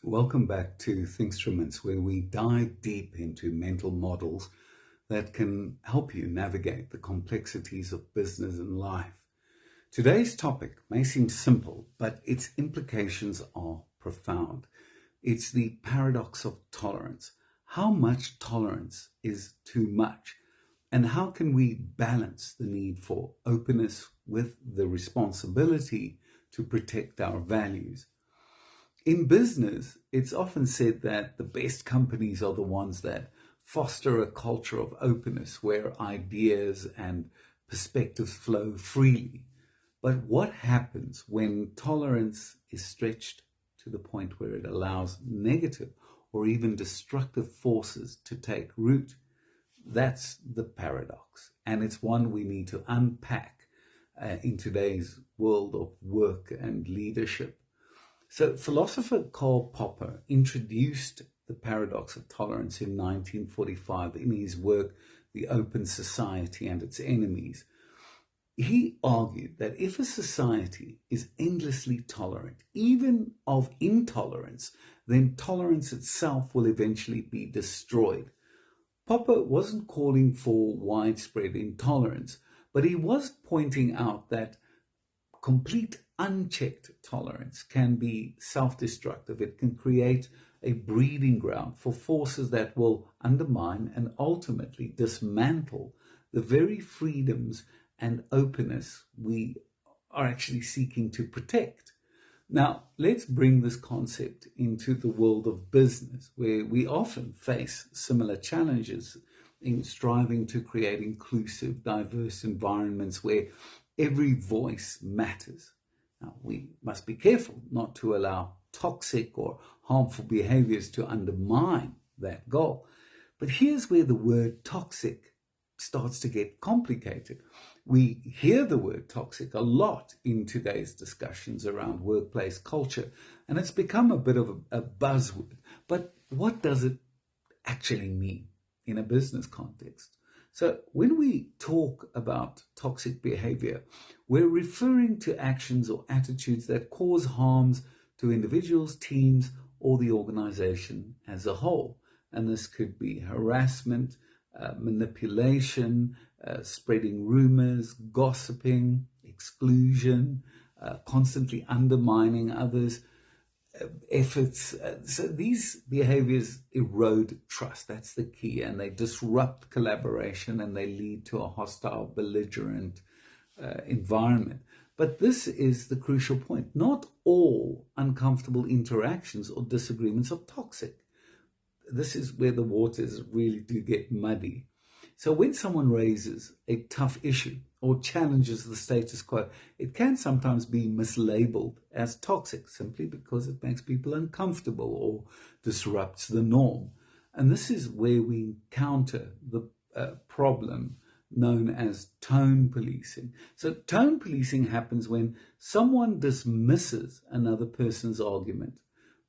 Welcome back to Thinkstruments, where we dive deep into mental models that can help you navigate the complexities of business and life. Today's topic may seem simple, but its implications are profound. It's the paradox of tolerance. How much tolerance is too much? And how can we balance the need for openness with the responsibility to protect our values? In business, it's often said that the best companies are the ones that foster a culture of openness where ideas and perspectives flow freely. But what happens when tolerance is stretched to the point where it allows negative or even destructive forces to take root? That's the paradox, and it's one we need to unpack in today's world of work and leadership. So, philosopher Karl Popper introduced the paradox of tolerance in 1945 in his work, The Open Society and Its Enemies. He argued that if a society is endlessly tolerant, even of intolerance, then tolerance itself will eventually be destroyed. Popper wasn't calling for widespread intolerance, but he was pointing out that complete unchecked tolerance can be self-destructive. It can create a breeding ground for forces that will undermine and ultimately dismantle the very freedoms and openness we are actually seeking to protect. Now, let's bring this concept into the world of business, where we often face similar challenges in striving to create inclusive, diverse environments where every voice matters. Now, we must be careful not to allow toxic or harmful behaviors to undermine that goal. But here's where the word toxic starts to get complicated. We hear the word toxic a lot in today's discussions around workplace culture, and it's become a bit of a buzzword. But what does it actually mean in a business context? So when we talk about toxic behavior, we're referring to actions or attitudes that cause harms to individuals, teams, or the organization as a whole. And this could be harassment, manipulation, spreading rumors, gossiping, exclusion, constantly undermining others, efforts. So these behaviors erode trust. That's the key. And they disrupt collaboration and they lead to a hostile, belligerent environment. But this is the crucial point. Not all uncomfortable interactions or disagreements are toxic. This is where the waters really do get muddy. So when someone raises a tough issue or challenges the status quo, it can sometimes be mislabeled as toxic simply because it makes people uncomfortable or disrupts the norm. And this is where we encounter the problem known as tone policing. So tone policing happens when someone dismisses another person's argument,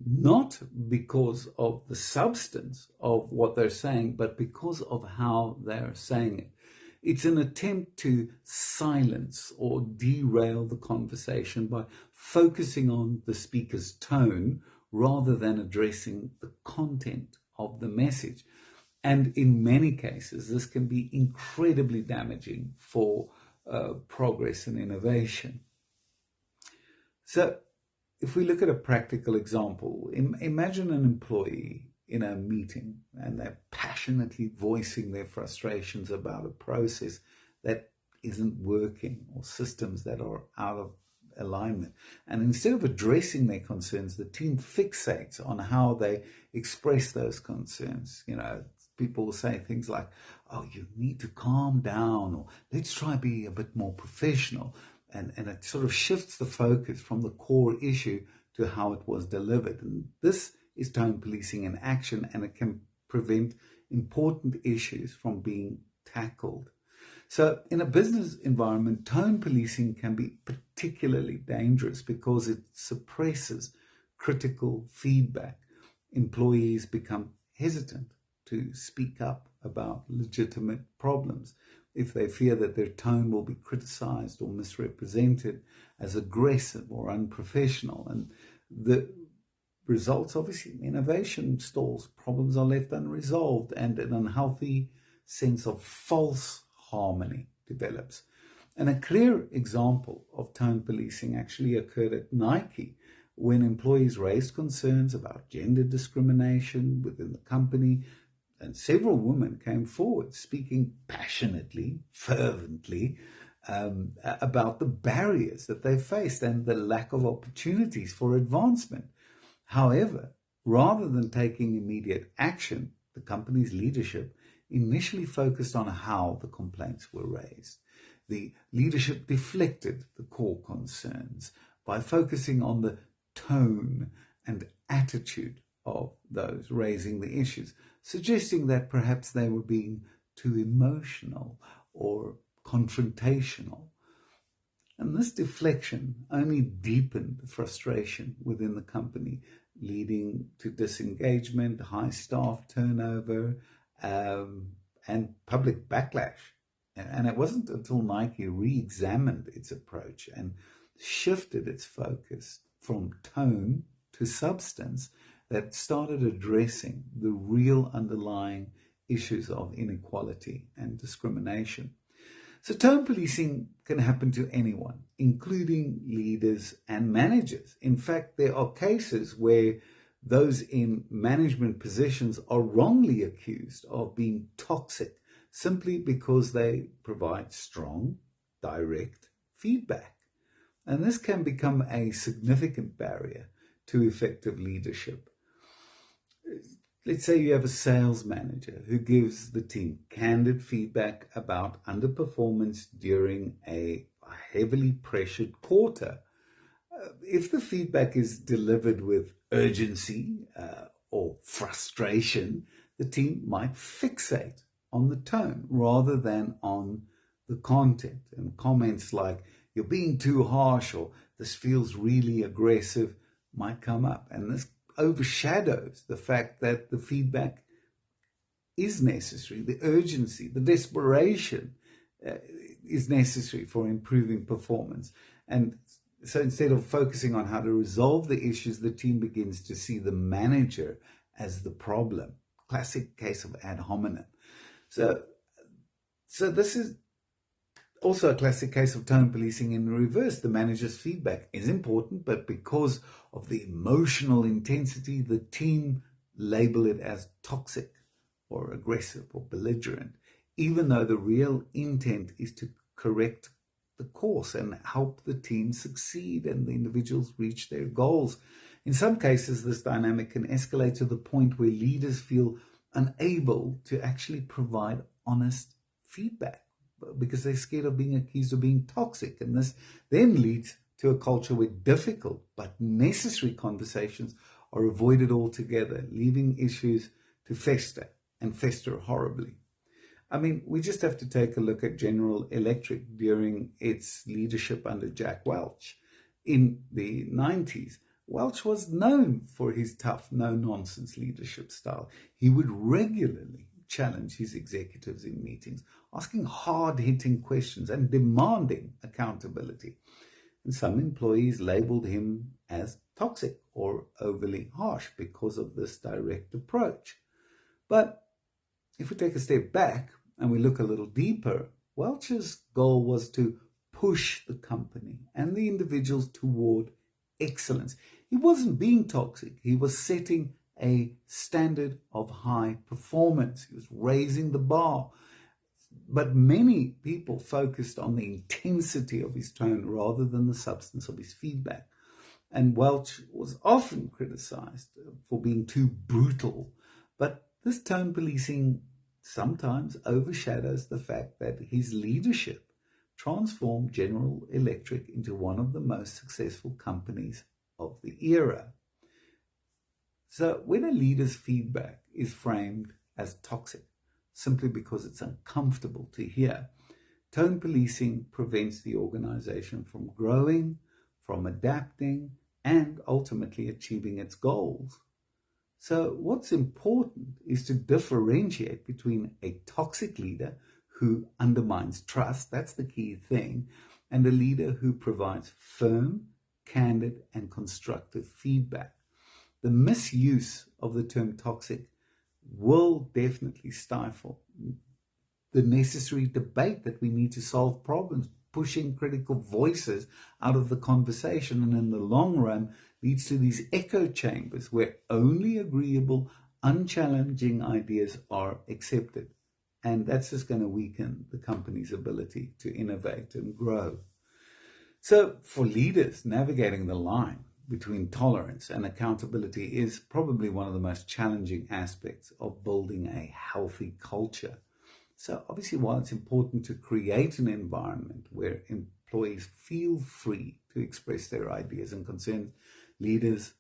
not because of the substance of what they're saying, but because of how they're saying it. It's an attempt to silence or derail the conversation by focusing on the speaker's tone rather than addressing the content of the message. And in many cases, this can be incredibly damaging for progress and innovation. So if we look at a practical example, imagine an employee in a meeting and they're passionately voicing their frustrations about a process that isn't working or systems that are out of alignment. And instead of addressing their concerns, the team fixates on how they express those concerns. People will say things like, oh, you need to calm down, or let's try be a bit more professional. And it sort of shifts the focus from the core issue to how it was delivered. And this is tone policing in action, and it can prevent important issues from being tackled. So in a business environment, tone policing can be particularly dangerous because it suppresses critical feedback. Employees become hesitant to speak up about legitimate problems if they fear that their tone will be criticized or misrepresented as aggressive or unprofessional. And results, obviously, innovation stalls, problems are left unresolved, and an unhealthy sense of false harmony develops. And a clear example of tone policing actually occurred at Nike when employees raised concerns about gender discrimination within the company, and several women came forward speaking passionately, fervently, about the barriers that they faced and the lack of opportunities for advancement. However, rather than taking immediate action, the company's leadership initially focused on how the complaints were raised. The leadership deflected the core concerns by focusing on the tone and attitude of those raising the issues, suggesting that perhaps they were being too emotional or confrontational. And this deflection only deepened the frustration within the company, leading to disengagement, high staff turnover, and public backlash. And it wasn't until Nike re-examined its approach and shifted its focus from tone to substance that started addressing the real underlying issues of inequality and discrimination. So tone policing can happen to anyone, including leaders and managers. In fact, there are cases where those in management positions are wrongly accused of being toxic simply because they provide strong, direct feedback. And this can become a significant barrier to effective leadership. Let's say you have a sales manager who gives the team candid feedback about underperformance during a heavily pressured quarter. If the feedback is delivered with urgency or frustration, the team might fixate on the tone rather than on the content. And comments like, "You're being too harsh," or "This feels really aggressive," might come up. And this overshadows the fact that the feedback is necessary, the urgency, the desperation is necessary for improving performance. And so instead of focusing on how to resolve the issues, the team begins to see the manager as the problem. Classic case of ad hominem. So this is also a classic case of tone policing in reverse. The manager's feedback is important, but because of the emotional intensity, the team label it as toxic or aggressive or belligerent, even though the real intent is to correct the course and help the team succeed and the individuals reach their goals. In some cases, this dynamic can escalate to the point where leaders feel unable to actually provide honest feedback because they're scared of being accused of being toxic. And this then leads to a culture where difficult but necessary conversations are avoided altogether, leaving issues to fester and fester horribly. I mean, we just have to take a look at General Electric during its leadership under Jack Welch. In the 90s, Welch was known for his tough, no-nonsense leadership style. He would regularly challenge his executives in meetings, asking hard-hitting questions and demanding accountability. And some employees labeled him as toxic or overly harsh because of this direct approach. But if we take a step back and we look a little deeper, Welch's goal was to push the company and the individuals toward excellence. He wasn't being toxic. He was setting a standard of high performance. He was raising the bar. But many people focused on the intensity of his tone rather than the substance of his feedback. And Welch was often criticized for being too brutal. But this tone policing sometimes overshadows the fact that his leadership transformed General Electric into one of the most successful companies of the era. So when a leader's feedback is framed as toxic, simply because it's uncomfortable to hear, tone policing prevents the organization from growing, from adapting, and ultimately achieving its goals. So what's important is to differentiate between a toxic leader who undermines trust, that's the key thing, and a leader who provides firm, candid, and constructive feedback. The misuse of the term toxic will definitely stifle the necessary debate that we need to solve problems, pushing critical voices out of the conversation, and in the long run leads to these echo chambers where only agreeable, unchallenging ideas are accepted. And that's just going to weaken the company's ability to innovate and grow. So for leaders, navigating the line between tolerance and accountability is probably one of the most challenging aspects of building a healthy culture. So obviously, while it's important to create an environment where employees feel free to express their ideas and concerns, leaders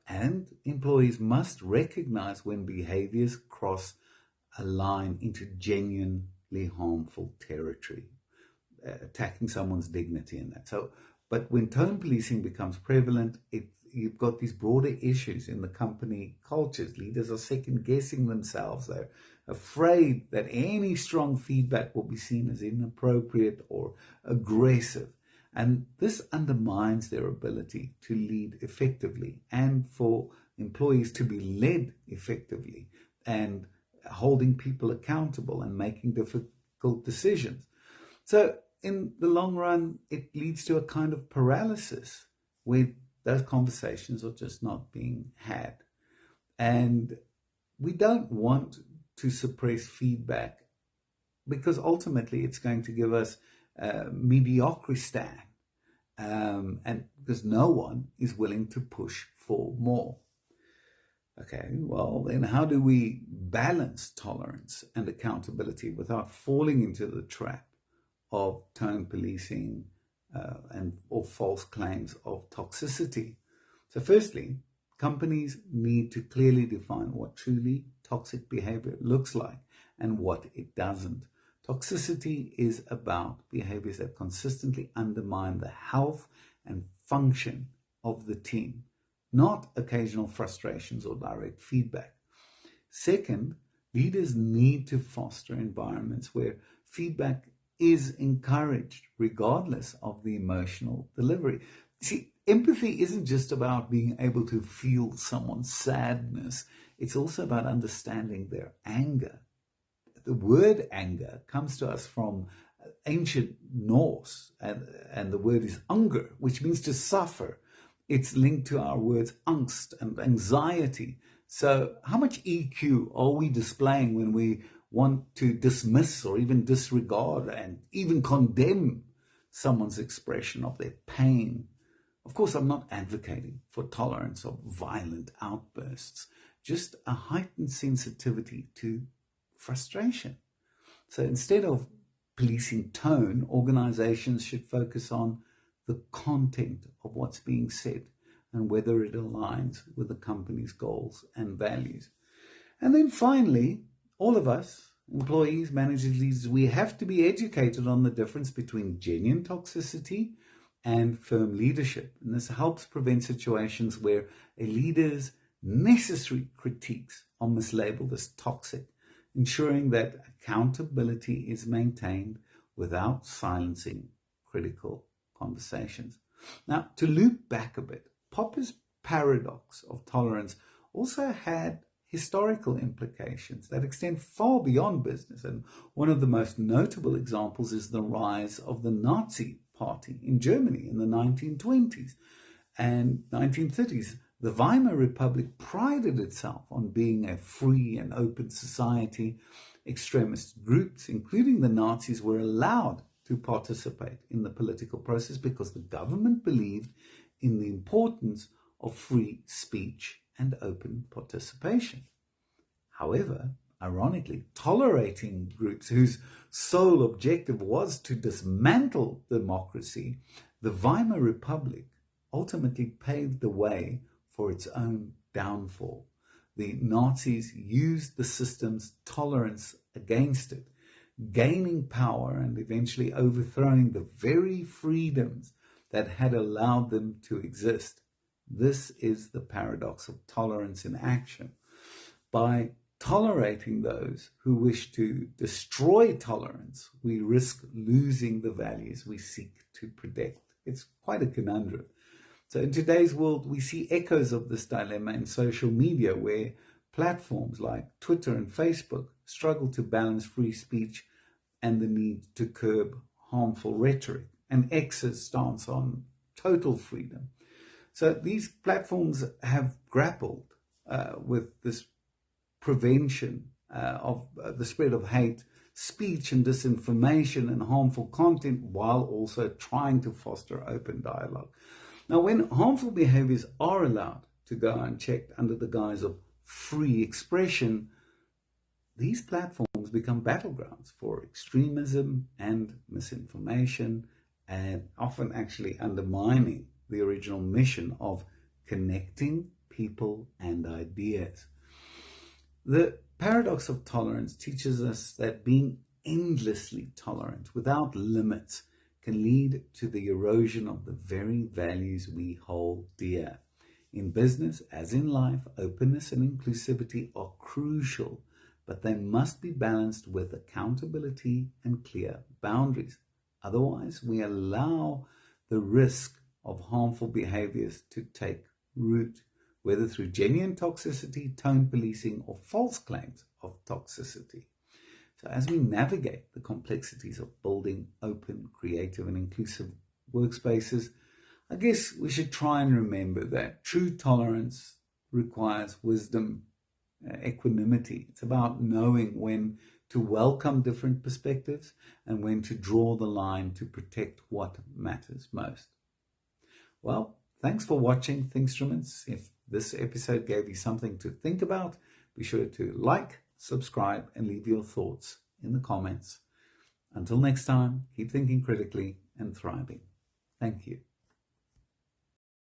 and employees must recognize when behaviors cross a line into genuinely harmful territory, attacking someone's dignity in that. But when tone policing becomes prevalent, you've got these broader issues in the company cultures. Leaders are second guessing themselves. They're afraid that any strong feedback will be seen as inappropriate or aggressive. And this undermines their ability to lead effectively and for employees to be led effectively and holding people accountable and making difficult decisions. So in the long run, it leads to a kind of paralysis where those conversations are just not being had. And we don't want to suppress feedback because ultimately it's going to give us mediocrity, and because no one is willing to push for more. Okay, well, then how do we balance tolerance and accountability without falling into the trap of tone policing or false claims of toxicity? So firstly, companies need to clearly define what truly toxic behavior looks like and what it doesn't. Toxicity is about behaviors that consistently undermine the health and function of the team, not occasional frustrations or direct feedback. Second, leaders need to foster environments where feedback is encouraged, regardless of the emotional delivery. See, empathy isn't just about being able to feel someone's sadness. It's also about understanding their anger. The word anger comes to us from ancient Norse, and the word is anger, which means to suffer. It's linked to our words angst and anxiety. So how much EQ are we displaying when we want to dismiss or even disregard and even condemn someone's expression of their pain? Of course, I'm not advocating for tolerance of violent outbursts, just a heightened sensitivity to frustration. So instead of policing tone, organizations should focus on the content of what's being said and whether it aligns with the company's goals and values. And then finally, all of us, employees, managers, leaders, we have to be educated on the difference between genuine toxicity and firm leadership. And this helps prevent situations where a leader's necessary critiques are mislabeled as toxic, ensuring that accountability is maintained without silencing critical conversations. Now, to loop back a bit, Popper's paradox of tolerance also had historical implications that extend far beyond business. And one of the most notable examples is the rise of the Nazi Party in Germany in the 1920s and 1930s. The Weimar Republic prided itself on being a free and open society. Extremist groups, including the Nazis, were allowed to participate in the political process because the government believed in the importance of free speech and open participation. However, ironically, tolerating groups whose sole objective was to dismantle democracy, the Weimar Republic ultimately paved the way for its own downfall. The Nazis used the system's tolerance against it, gaining power and eventually overthrowing the very freedoms that had allowed them to exist. This is the paradox of tolerance in action. By tolerating those who wish to destroy tolerance, we risk losing the values we seek to protect. It's quite a conundrum. So in today's world, we see echoes of this dilemma in social media, where platforms like Twitter and Facebook struggle to balance free speech and the need to curb harmful rhetoric, and X's stance on total freedom. So these platforms have grappled with this prevention of the spread of hate speech and disinformation and harmful content, while also trying to foster open dialogue. Now, when harmful behaviors are allowed to go unchecked under the guise of free expression, these platforms become battlegrounds for extremism and misinformation, and often actually undermining the original mission of connecting people and ideas. The paradox of tolerance teaches us that being endlessly tolerant without limits can lead to the erosion of the very values we hold dear. In business, as in life, openness and inclusivity are crucial, but they must be balanced with accountability and clear boundaries. Otherwise, we allow the risk of harmful behaviors to take root, whether through genuine toxicity, tone policing, or false claims of toxicity. So as we navigate the complexities of building open, creative, and inclusive workspaces, I guess we should try and remember that true tolerance requires wisdom, equanimity. It's about knowing when to welcome different perspectives and when to draw the line to protect what matters most. Well, thanks for watching Thinkstruments. If this episode gave you something to think about, be sure to like, subscribe, and leave your thoughts in the comments. Until next time, keep thinking critically and thriving. Thank you.